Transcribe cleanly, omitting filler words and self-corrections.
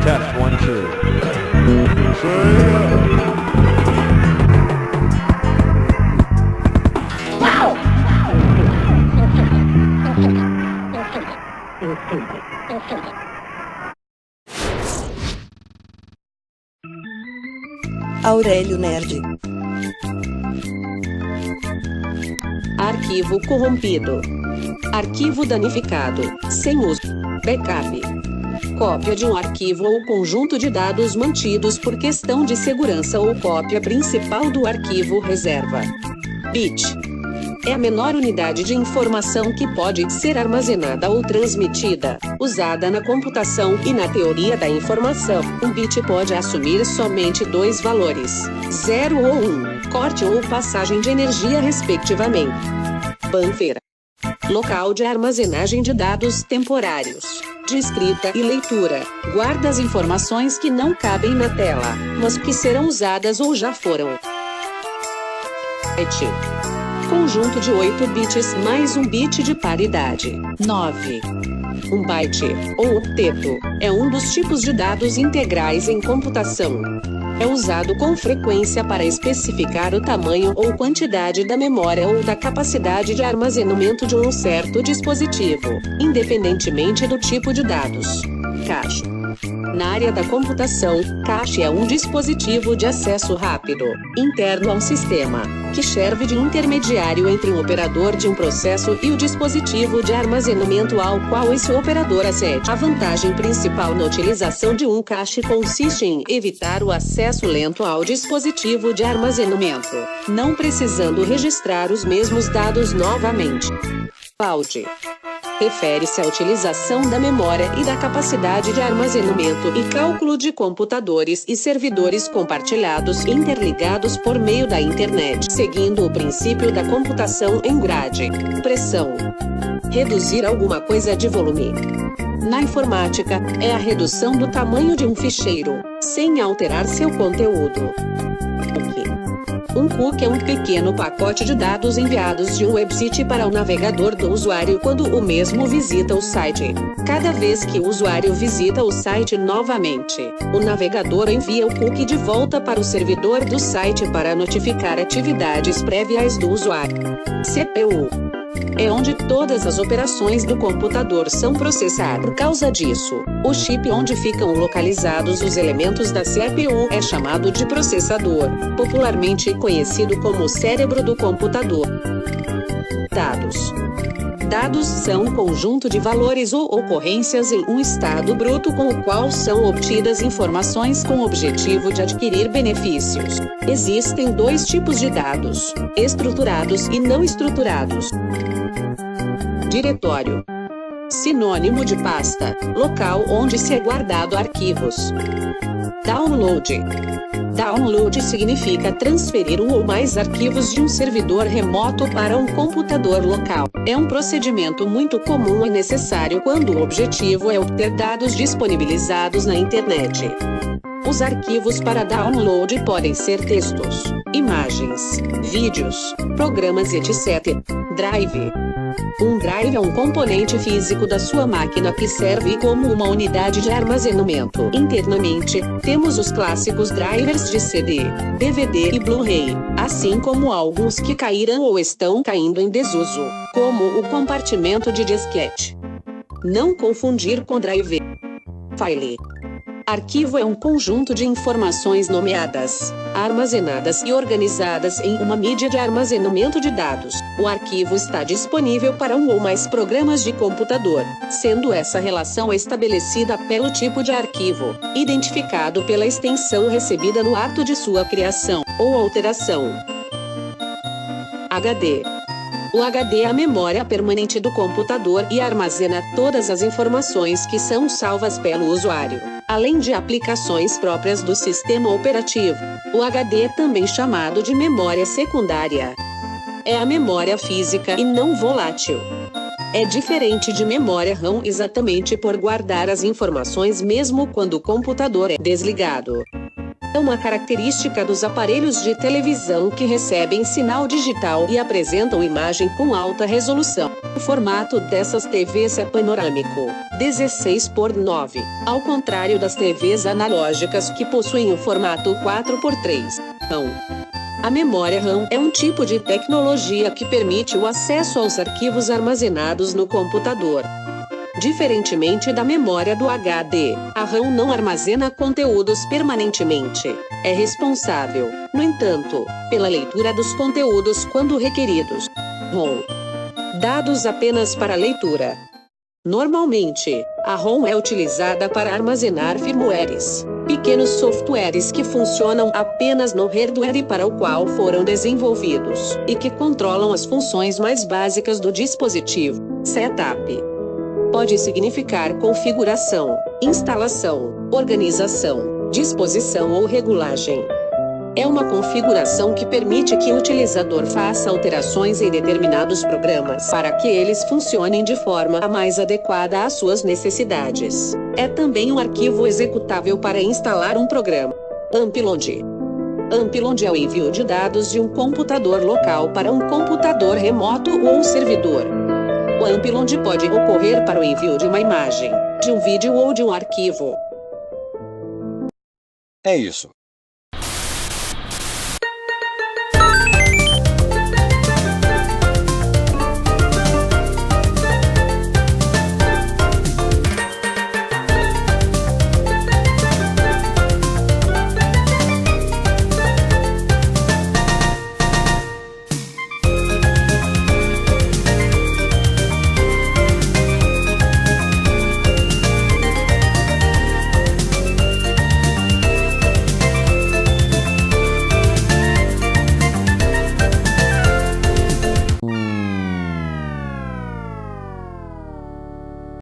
Test 1, 2. Aurélio Nerd. Arquivo corrompido. Arquivo danificado, sem uso. Backup. Cópia de um arquivo ou conjunto de dados mantidos por questão de segurança ou cópia principal do arquivo reserva. Bit. É a menor unidade de informação que pode ser armazenada ou transmitida, usada na computação e na teoria da informação. Um bit pode assumir somente dois valores, 0 ou 1, corte ou passagem de energia respectivamente. Buffer. Local de armazenagem de dados temporários, de escrita e leitura. Guarda as informações que não cabem na tela, mas que serão usadas ou já foram. Byte. Conjunto de 8 bits mais um bit de paridade. 9. Um byte, ou octeto, é um dos tipos de dados integrais em computação. É usado com frequência para especificar o tamanho ou quantidade da memória ou da capacidade de armazenamento de um certo dispositivo, independentemente do tipo de dados. Cache. Na área da computação, cache é um dispositivo de acesso rápido, interno a um sistema, que serve de intermediário entre o operador de um processo e o dispositivo de armazenamento ao qual esse operador acede. A vantagem principal na utilização de um cache consiste em evitar o acesso lento ao dispositivo de armazenamento, não precisando registrar os mesmos dados novamente. Cloud. Refere-se à utilização da memória e da capacidade de armazenamento e cálculo de computadores e servidores compartilhados e interligados por meio da internet, seguindo o princípio da computação em grade, pressão. Reduzir alguma coisa de volume. Na informática, é a redução do tamanho de um ficheiro, sem alterar seu conteúdo. Um cookie é um pequeno pacote de dados enviados de um website para o navegador do usuário quando o mesmo visita o site. Cada vez que o usuário visita o site novamente, o navegador envia o cookie de volta para o servidor do site para notificar atividades prévias do usuário. CPU. É onde todas as operações do computador são processadas. Por causa disso, o chip onde ficam localizados os elementos da CPU é chamado de processador, popularmente conhecido como cérebro do computador. Dados. Dados são um conjunto de valores ou ocorrências em um estado bruto com o qual são obtidas informações com o objetivo de adquirir benefícios. Existem dois tipos de dados: estruturados e não estruturados. Diretório. Sinônimo de pasta, local onde se é guardado arquivos. Download. Download significa transferir um ou mais arquivos de um servidor remoto para um computador local. É um procedimento muito comum e necessário quando o objetivo é obter dados disponibilizados na internet. Os arquivos para download podem ser textos, imagens, vídeos, programas etc. Drive. Um drive é um componente físico da sua máquina que serve como uma unidade de armazenamento. Internamente, temos os clássicos drivers de CD, DVD e Blu-ray, assim como alguns que caíram ou estão caindo em desuso, como o compartimento de disquete. Não confundir com drive. File. Arquivo é um conjunto de informações nomeadas, armazenadas e organizadas em uma mídia de armazenamento de dados. O arquivo está disponível para um ou mais programas de computador, sendo essa relação estabelecida pelo tipo de arquivo, identificado pela extensão recebida no ato de sua criação ou alteração. HD. O HD é a memória permanente do computador e armazena todas as informações que são salvas pelo usuário, além de aplicações próprias do sistema operativo. O HD é também chamado de memória secundária. É a memória física e não volátil. É diferente de memória RAM exatamente por guardar as informações mesmo quando o computador é desligado. É uma característica dos aparelhos de televisão que recebem sinal digital e apresentam imagem com alta resolução. O formato dessas TVs é panorâmico, 16:9, ao contrário das TVs analógicas que possuem o formato 4:3. Então, a memória RAM é um tipo de tecnologia que permite o acesso aos arquivos armazenados no computador. Diferentemente da memória do HD, a RAM não armazena conteúdos permanentemente. É responsável, no entanto, pela leitura dos conteúdos quando requeridos. ROM. Dados apenas para leitura. Normalmente, a ROM é utilizada para armazenar firmwares, pequenos softwares que funcionam apenas no hardware para o qual foram desenvolvidos, e que controlam as funções mais básicas do dispositivo. Setup pode significar configuração, instalação, organização, disposição ou regulagem. É uma configuração que permite que o utilizador faça alterações em determinados programas para que eles funcionem de forma mais adequada às suas necessidades. É também um arquivo executável para instalar um programa. Upload. Upload é o envio de dados de um computador local para um computador remoto ou servidor. O upload pode ocorrer para o envio de uma imagem, de um vídeo ou de um arquivo. É isso.